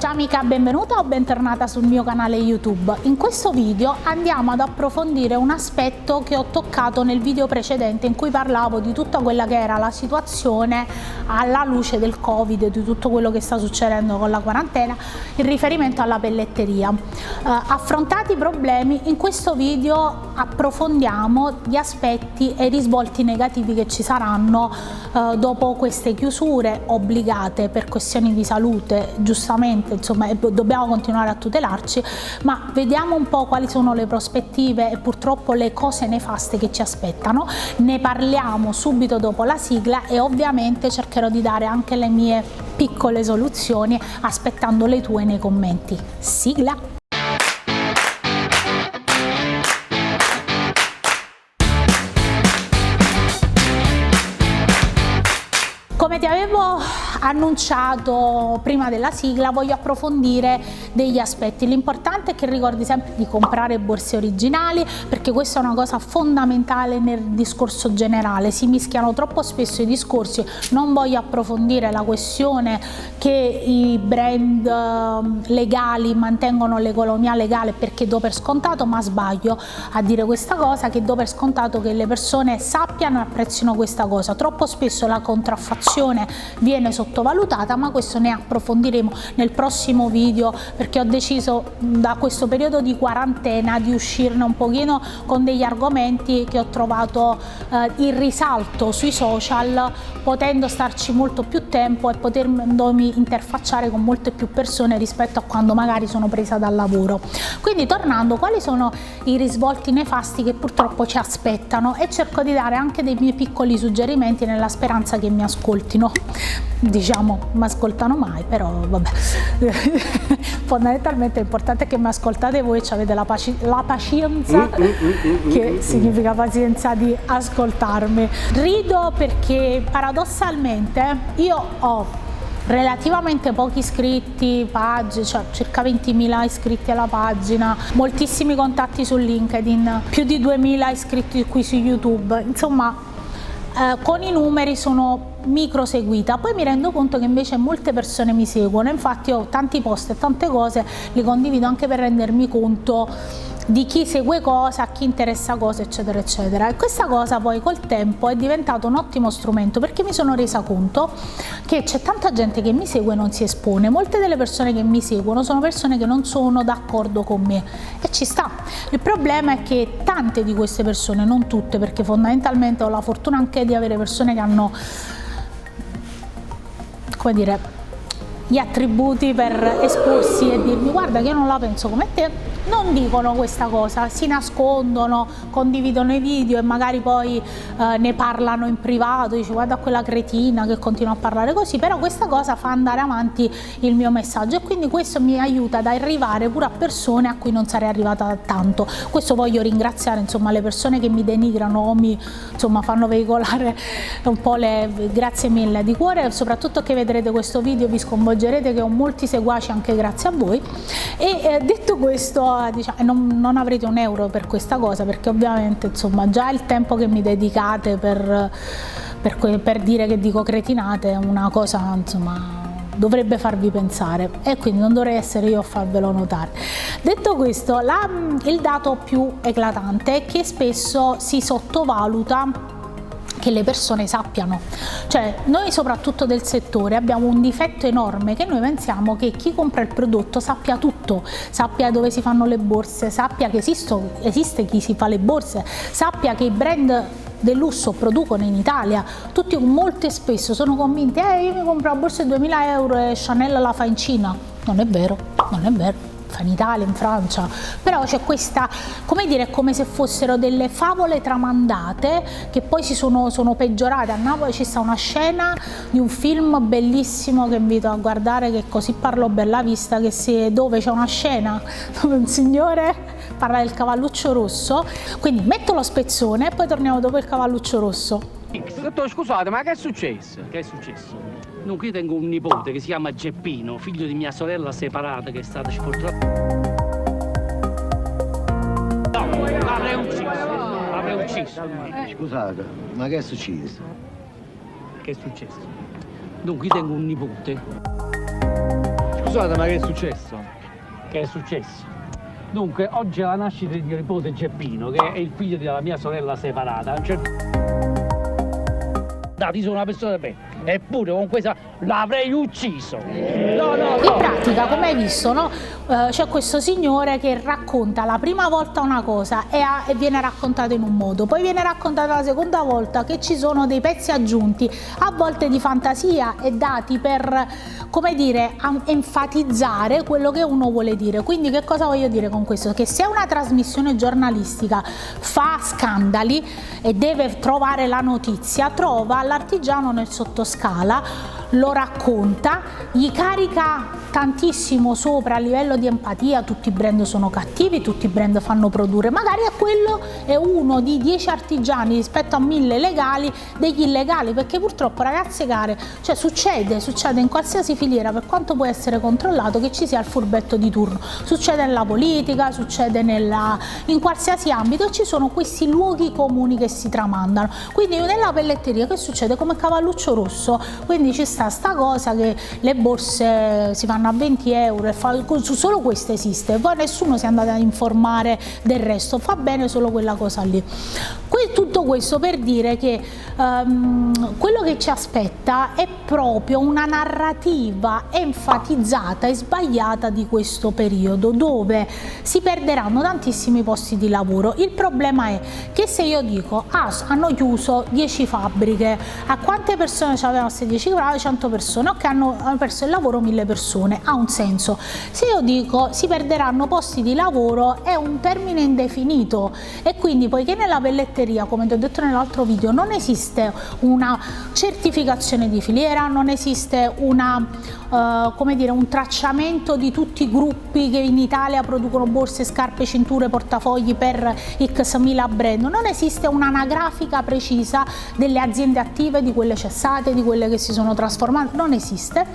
Ciao amica, benvenuta o bentornata sul mio canale YouTube. In questo video andiamo ad approfondire un aspetto che ho toccato nel video precedente in cui parlavo di tutta quella che era la situazione alla luce del Covid, di tutto quello che sta succedendo con la quarantena in riferimento alla pelletteria. Affrontati i problemi, in questo video approfondiamo gli aspetti e i risvolti negativi che ci saranno dopo queste chiusure obbligate per questioni di salute, giustamente, insomma, dobbiamo continuare a tutelarci, ma vediamo un po' quali sono le prospettive e purtroppo le cose nefaste che ci aspettano. Ne parliamo subito dopo la sigla e ovviamente cercherò di dare anche le mie piccole soluzioni aspettando le tue nei commenti. Sigla! Come ti avevo annunciato prima della sigla, voglio approfondire degli aspetti. L'importante è che ricordi sempre di comprare borse originali, perché questa è una cosa fondamentale nel discorso generale. Si mischiano troppo spesso i discorsi. Non voglio approfondire la questione che i brand legali mantengono l'economia legale, perché do per scontato, ma sbaglio a dire questa cosa, che do per scontato che le persone sappiano e apprezzino questa cosa. Troppo spesso la contraffazione viene sottovalutata, ma questo ne approfondiremo nel prossimo video, perché ho deciso da questo periodo di quarantena di uscirne un pochino con degli argomenti che ho trovato in risalto sui social, potendo starci molto più tempo e potermi interfacciare con molte più persone rispetto a quando magari sono presa dal lavoro. Quindi, tornando, quali sono i risvolti nefasti che purtroppo ci aspettano, e cerco di dare anche dei miei piccoli suggerimenti nella speranza che mi ascoltino. Diciamo, mi ascoltano mai, però vabbè. Fondamentalmente l'importante è che mi ascoltate voi e avete la pazienza, che significa pazienza, di ascoltarmi. Rido perché paradossalmente io ho relativamente pochi iscritti, pagine, cioè circa 20.000 iscritti alla pagina, moltissimi contatti su LinkedIn, più di 2.000 iscritti qui su YouTube, insomma con i numeri sono micro seguita. Poi mi rendo conto che invece molte persone mi seguono, infatti ho tanti post e tante cose, li condivido anche per rendermi conto di chi segue cosa, a chi interessa cosa, eccetera eccetera. E questa cosa poi col tempo è diventato un ottimo strumento, perché mi sono resa conto che c'è tanta gente che mi segue e non si espone. Molte delle persone che mi seguono sono persone che non sono d'accordo con me, e ci sta. Il problema è che tante di queste persone, non tutte, perché fondamentalmente ho la fortuna anche di avere persone che hanno, come dire, gli attributi per esporsi e dirmi guarda che io non la penso come te, non dicono questa cosa, si nascondono, condividono i video e magari poi ne parlano in privato, dice guarda quella cretina che continua a parlare così, però questa cosa fa andare avanti il mio messaggio, e quindi questo mi aiuta ad arrivare pure a persone a cui non sarei arrivata tanto. Questo voglio ringraziare, insomma, le persone che mi denigrano o mi, insomma, fanno veicolare un po' le grazie mille di cuore, soprattutto che vedrete questo video vi sconvolgerete che ho molti seguaci anche grazie a voi. E detto questo, diciamo, non avrete un euro per questa cosa, perché ovviamente, insomma, già il tempo che mi dedicate per dire che dico cretinate è una cosa, insomma, dovrebbe farvi pensare, e quindi non dovrei essere io a farvelo notare. Detto questo, il dato più eclatante è che spesso si sottovaluta che le persone sappiano. Cioè, noi soprattutto del settore abbiamo un difetto enorme, che noi pensiamo che chi compra il prodotto sappia tutto, sappia dove si fanno le borse, sappia che esiste chi si fa le borse, sappia che i brand del lusso producono in Italia. Tutti molto spesso sono convinti io mi compro la borsa di 2.000 euro e Chanel la fa in Cina. Non è vero, non è vero, fa in Italia, in Francia. Però c'è questa, come dire, come se fossero delle favole tramandate che poi sono peggiorate. A Napoli ci sta una scena di un film bellissimo che invito a guardare, che Così parlò Bella Vista, dove c'è una scena dove un signore parla del cavalluccio rosso. Quindi metto lo spezzone e poi torniamo dopo il cavalluccio rosso. Dottore, scusate, ma che è successo? Che è successo? Dunque, io tengo un nipote che si chiama Geppino, figlio di mia sorella separata che è stata sportata. No, l'avrei ucciso. Scusate, ma che è successo? Che è successo? Dunque, io tengo un nipote Scusate, ma che è successo? Che è successo? Dunque, oggi è la nascita di mio nipote Geppino, che è il figlio della mia sorella separata. Io sono una persona bene, eppure con questa l'avrei ucciso. No. In pratica, come hai visto, no? C'è questo signore che racconta la prima volta una cosa e viene raccontata in un modo, poi viene raccontata la seconda volta che ci sono dei pezzi aggiunti, a volte di fantasia e dati per, come dire, enfatizzare quello che uno vuole dire. Quindi che cosa voglio dire con questo? Che se una trasmissione giornalistica fa scandali e deve trovare la notizia, trova l'artigiano nel sottoscala, lo racconta, gli carica tantissimo sopra a livello di empatia. Tutti i brand sono cattivi, tutti i brand fanno produrre, magari a quello è uno di 10 artigiani rispetto a 1000 legali degli illegali, perché purtroppo, ragazze care, cioè succede in qualsiasi filiera, per quanto può essere controllato, che ci sia il furbetto di turno. Succede nella politica, succede in qualsiasi ambito, ci sono questi luoghi comuni che si tramandano. Quindi nella pelletteria che succede? Come cavalluccio rosso, quindi ci sta sta cosa che le borse si fanno a 20 euro e solo questo esiste, poi nessuno si è andato a informare del resto, fa bene solo quella cosa lì. Tutto questo per dire che quello che ci aspetta è proprio una narrativa enfatizzata e sbagliata di questo periodo, dove si perderanno tantissimi posti di lavoro. Il problema è che se io dico hanno chiuso 10 fabbriche, a quante persone c'avevano queste 10 fabbriche? 100 persone, ok, hanno perso il lavoro 1000 persone, ha un senso. Se io dico si perderanno posti di lavoro, è un termine indefinito, e quindi, poiché nella pelletteria, come ti ho detto nell'altro video, non esiste una certificazione di filiera, non esiste come dire, un tracciamento di tutti i gruppi che in Italia producono borse, scarpe, cinture, portafogli per x mila brand, non esiste un'anagrafica precisa delle aziende attive, di quelle cessate, di quelle che si sono trasformate, non esiste.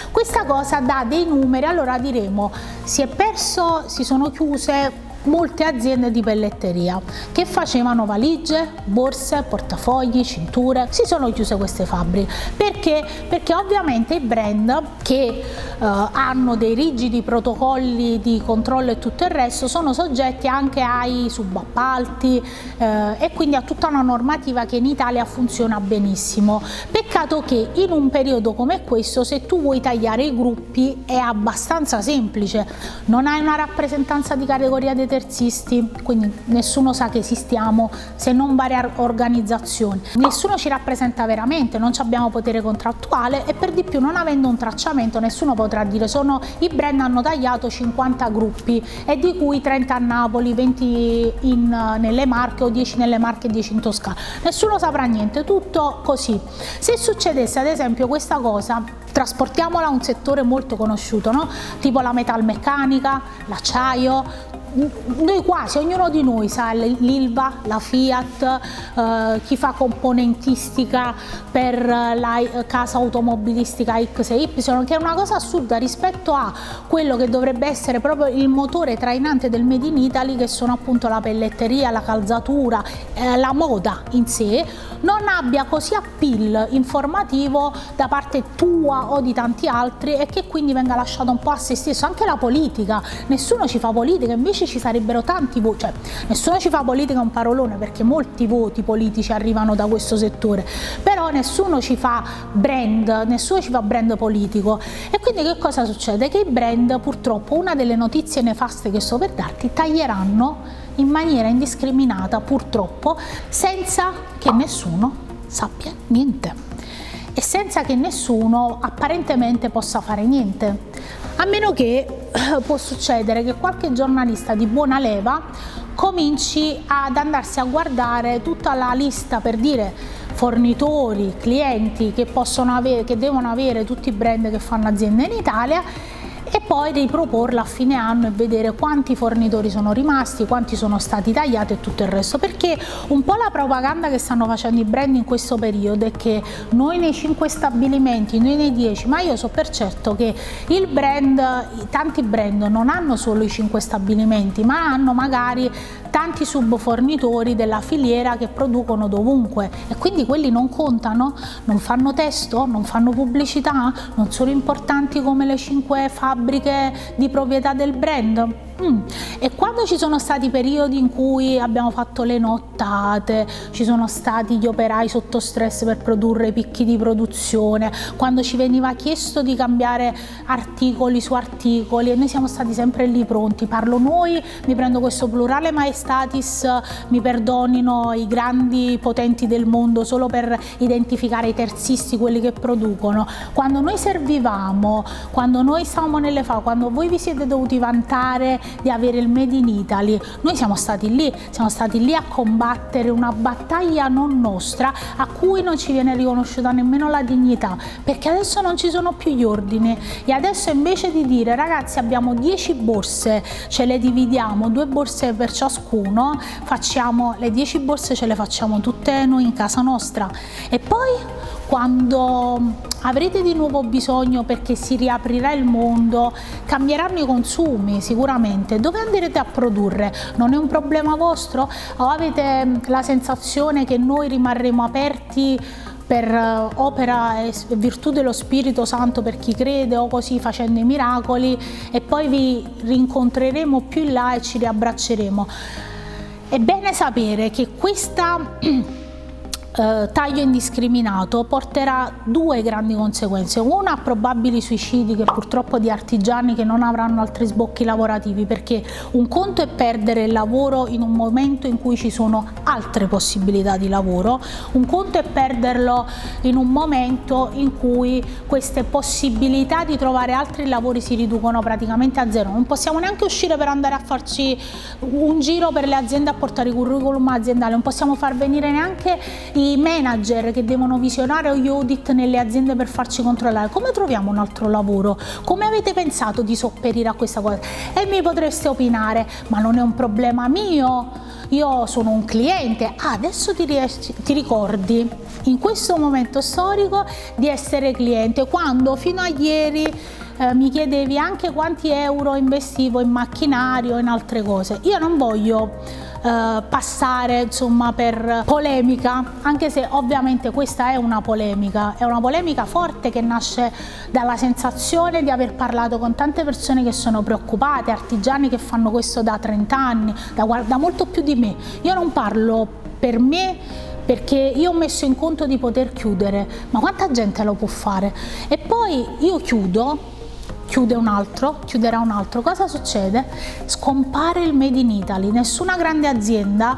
Questa cosa dà dei numeri, allora diremo si è perso, si sono chiuse molte aziende di pelletteria che facevano valigie, borse, portafogli, cinture, si sono chiuse queste fabbriche. Perché? Perché ovviamente i brand che hanno dei rigidi protocolli di controllo e tutto il resto sono soggetti anche ai subappalti e quindi a tutta una normativa che in Italia funziona benissimo. Peccato che in un periodo come questo, se tu vuoi tagliare i gruppi, è abbastanza semplice, non hai una rappresentanza di categoria dei terzisti, quindi nessuno sa che esistiamo se non varie organizzazioni, nessuno ci rappresenta veramente, non abbiamo potere contrattuale e per di più, non avendo un tracciamento, nessuno potrà dire i brand hanno tagliato 50 gruppi e di cui 30 a Napoli, 20 nelle Marche o 10 nelle Marche e 10 in Toscana, nessuno saprà niente, tutto così. Se succedesse ad esempio questa cosa, trasportiamola a un settore molto conosciuto, no? Tipo la metalmeccanica, l'acciaio, noi quasi, ognuno di noi sa l'Ilva, la Fiat, chi fa componentistica per la casa automobilistica X e Y, che è una cosa assurda rispetto a quello che dovrebbe essere proprio il motore trainante del Made in Italy, che sono appunto la pelletteria, la calzatura, la moda in sé, non abbia così appeal informativo da parte tua o di tanti altri, e che quindi venga lasciato un po' a se stesso. Anche la politica, nessuno ci fa politica, invece ci sarebbero tanti voti, cioè nessuno ci fa politica, è un parolone, perché molti voti politici arrivano da questo settore, però nessuno ci fa brand politico. E quindi che cosa succede? Che i brand, purtroppo, una delle notizie nefaste che sto per darti, taglieranno in maniera indiscriminata, purtroppo, senza che nessuno sappia niente e senza che nessuno apparentemente possa fare niente, a meno che può succedere che qualche giornalista di buona leva cominci ad andarsi a guardare tutta la lista, per dire, fornitori, clienti che devono avere tutti i brand che fanno azienda in Italia, e poi riproporla a fine anno e vedere quanti fornitori sono rimasti, quanti sono stati tagliati e tutto il resto. Perché un po' la propaganda che stanno facendo i brand in questo periodo è che noi nei 5 stabilimenti, noi nei 10, ma io so per certo che tanti brand non hanno solo i 5 stabilimenti, ma hanno magari tanti subfornitori della filiera che producono dovunque, e quindi quelli non contano, non fanno testo, non fanno pubblicità, non sono importanti come le 5 fabbriche di proprietà del brand. E quando ci sono stati periodi in cui abbiamo fatto le nottate, ci sono stati gli operai sotto stress per produrre picchi di produzione, quando ci veniva chiesto di cambiare articoli su articoli, e noi siamo stati sempre lì pronti. Parlo noi, mi prendo questo plurale maestatis, mi perdonino i grandi potenti del mondo, solo per identificare i terzisti, quelli che producono. Quando noi servivamo, quando noi stavamo nelle fabbriche, quando voi vi siete dovuti vantare di avere il Made in Italy, noi siamo stati lì a combattere una battaglia non nostra, a cui non ci viene riconosciuta nemmeno la dignità, perché adesso non ci sono più gli ordini, e adesso invece di dire ragazzi abbiamo 10 borse, ce le dividiamo, 2 borse per ciascuno, facciamo le 10 borse, ce le facciamo tutte noi in casa nostra. E poi quando avrete di nuovo bisogno, perché si riaprirà il mondo, cambieranno i consumi sicuramente, dove andrete a produrre? Non è un problema vostro? O avete la sensazione che noi rimarremo aperti per opera e virtù dello Spirito Santo per chi crede, o così facendo i miracoli, e poi vi rincontreremo più in là e ci riabbracceremo? È bene sapere che questa taglio indiscriminato porterà 2 grandi conseguenze: una, probabili suicidi, che purtroppo di artigiani che non avranno altri sbocchi lavorativi, perché un conto è perdere il lavoro in un momento in cui ci sono altre possibilità di lavoro, un conto è perderlo in un momento in cui queste possibilità di trovare altri lavori si riducono praticamente a zero. Non possiamo neanche uscire per andare a farci un giro per le aziende a portare i curriculum aziendali, non possiamo far venire neanche i manager che devono visionare gli audit nelle aziende per farci controllare. Come troviamo un altro lavoro? Come avete pensato di sopperire a questa cosa? E mi potreste opinare, ma non è un problema mio, io sono un cliente. Adesso ti ricordi in questo momento storico di essere cliente, quando fino a ieri mi chiedevi anche quanti euro investivo in macchinario e in altre cose. Io non voglio passare insomma per polemica, anche se ovviamente questa è una polemica forte che nasce dalla sensazione di aver parlato con tante persone che sono preoccupate, artigiani che fanno questo da 30 anni, da molto più di me. Io non parlo per me, perché io ho messo in conto di poter chiudere, ma quanta gente lo può fare? E poi io chiuderà un altro, cosa succede? Scompare il Made in Italy, nessuna grande azienda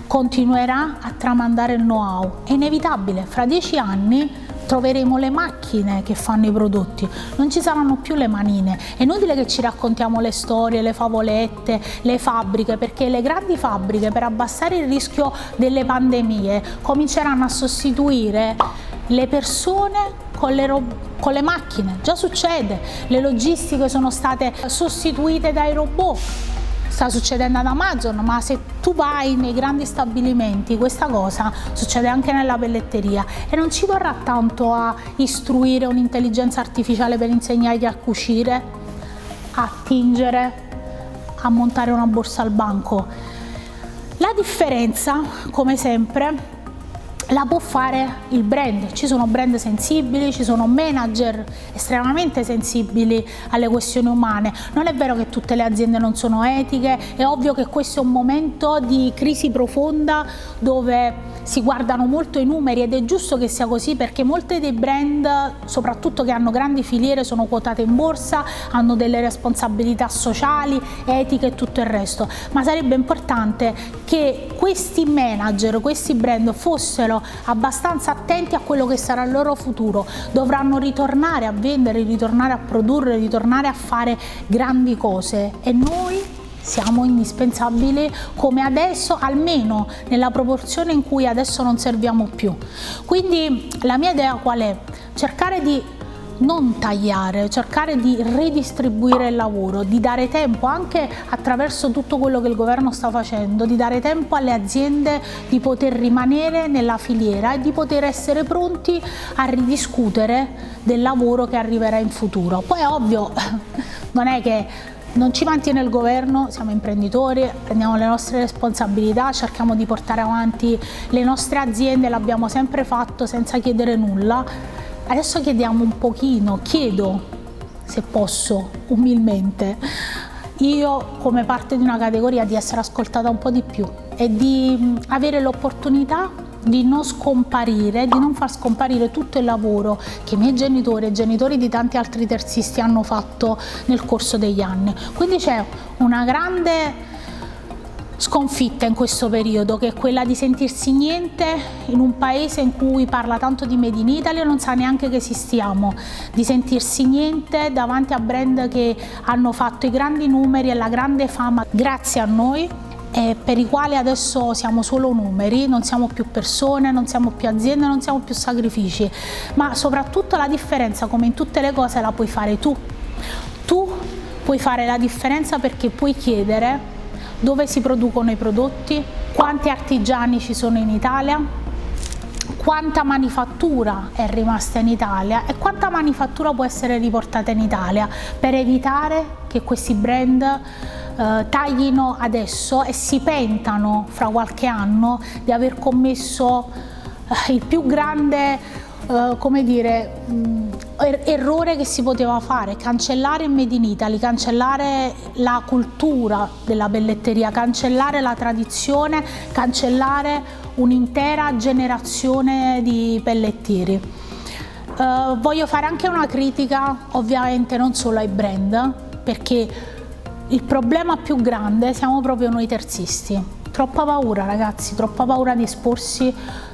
continuerà a tramandare il know-how, è inevitabile, fra 10 anni troveremo le macchine che fanno i prodotti, non ci saranno più le manine. È inutile che ci raccontiamo le storie, le favolette, le fabbriche, perché le grandi fabbriche, per abbassare il rischio delle pandemie, cominceranno a sostituire le persone con le macchine. Già succede, le logistiche sono state sostituite dai robot, sta succedendo ad Amazon, ma se tu vai nei grandi stabilimenti questa cosa succede anche nella pelletteria, e non ci vorrà tanto a istruire un'intelligenza artificiale per insegnargli a cucire, a tingere, a montare una borsa al banco. La differenza, come sempre, la può fare il brand. Ci sono brand sensibili, ci sono manager estremamente sensibili alle questioni umane. Non è vero che tutte le aziende non sono etiche, è ovvio che questo è un momento di crisi profonda dove si guardano molto i numeri, ed è giusto che sia così, perché molti dei brand, soprattutto che hanno grandi filiere, sono quotate in borsa, hanno delle responsabilità sociali, etiche e tutto il resto, ma sarebbe importante che questi manager, questi brand fossero abbastanza attenti a quello che sarà il loro futuro. Dovranno ritornare a vendere, ritornare a produrre, ritornare a fare grandi cose, e noi siamo indispensabili come adesso, almeno nella proporzione in cui adesso non serviamo più. Quindi la mia idea qual è? Cercare di non tagliare, cercare di ridistribuire il lavoro, di dare tempo, anche attraverso tutto quello che il governo sta facendo, di dare tempo alle aziende di poter rimanere nella filiera e di poter essere pronti a ridiscutere del lavoro che arriverà in futuro. Poi è ovvio, non è che Non ci mantiene il governo, siamo imprenditori, prendiamo le nostre responsabilità, cerchiamo di portare avanti le nostre aziende, l'abbiamo sempre fatto senza chiedere nulla. Adesso chiediamo un pochino, chiedo, se posso, umilmente, io come parte di una categoria, di essere ascoltata un po' di più e di avere l'opportunità di non scomparire, di non far scomparire tutto il lavoro che i miei genitori e i genitori di tanti altri terzisti hanno fatto nel corso degli anni. Quindi c'è una grande sconfitta in questo periodo, che è quella di sentirsi niente in un paese in cui parla tanto di Made in Italy e non sa neanche che esistiamo, di sentirsi niente davanti a brand che hanno fatto i grandi numeri e la grande fama grazie a noi, e per i quali adesso siamo solo numeri, non siamo più persone, non siamo più aziende, non siamo più sacrifici, ma soprattutto la differenza, come in tutte le cose, la puoi fare tu. Tu puoi fare la differenza perché puoi chiedere dove si producono i prodotti, quanti artigiani ci sono in Italia, quanta manifattura è rimasta in Italia e quanta manifattura può essere riportata in Italia, per evitare che questi brand taglino adesso e si pentano fra qualche anno di aver commesso il più grande come dire, errore che si poteva fare: cancellare il Made in Italy, cancellare la cultura della belletteria, cancellare la tradizione, cancellare un'intera generazione di pellettieri. Voglio fare anche una critica, ovviamente non solo ai brand, perché il problema più grande siamo proprio noi terzisti. Troppa paura, ragazzi, troppa paura di esporsi,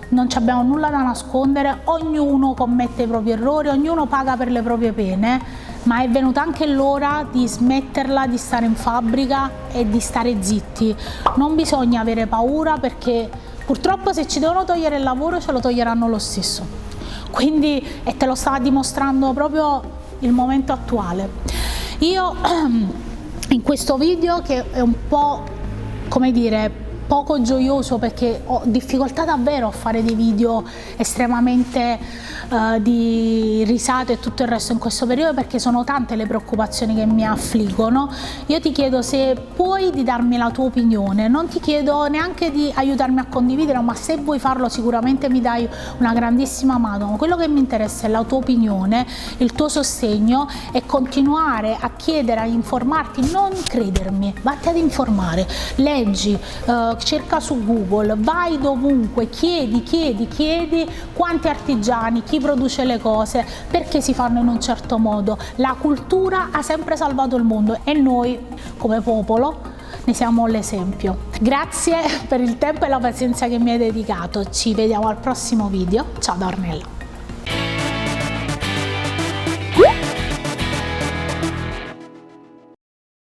non abbiamo nulla da nascondere, ognuno commette i propri errori, ognuno paga per le proprie pene, ma è venuta anche l'ora di smetterla di stare in fabbrica e di stare zitti. Non bisogna avere paura, perché purtroppo se ci devono togliere il lavoro ce lo toglieranno lo stesso. Quindi, e te lo sta dimostrando proprio il momento attuale. Io in questo video, che è un po', come dire, poco gioioso, perché ho difficoltà davvero a fare dei video estremamente di risate e tutto il resto in questo periodo, perché sono tante le preoccupazioni che mi affliggono. Io ti chiedo, se puoi, di darmi la tua opinione. Non ti chiedo neanche di aiutarmi a condividere, ma se vuoi farlo sicuramente mi dai una grandissima mano. Quello che mi interessa è la tua opinione, il tuo sostegno, e continuare a chiedere, a informarti, non credermi, vatti ad informare, leggi, cerca su Google, vai dovunque, chiedi quanti artigiani, chi produce le cose, perché si fanno in un certo modo. La cultura ha sempre salvato il mondo e noi come popolo ne siamo l'esempio. Grazie per il tempo e la pazienza che mi hai dedicato, ci vediamo al prossimo video, ciao da Ornella.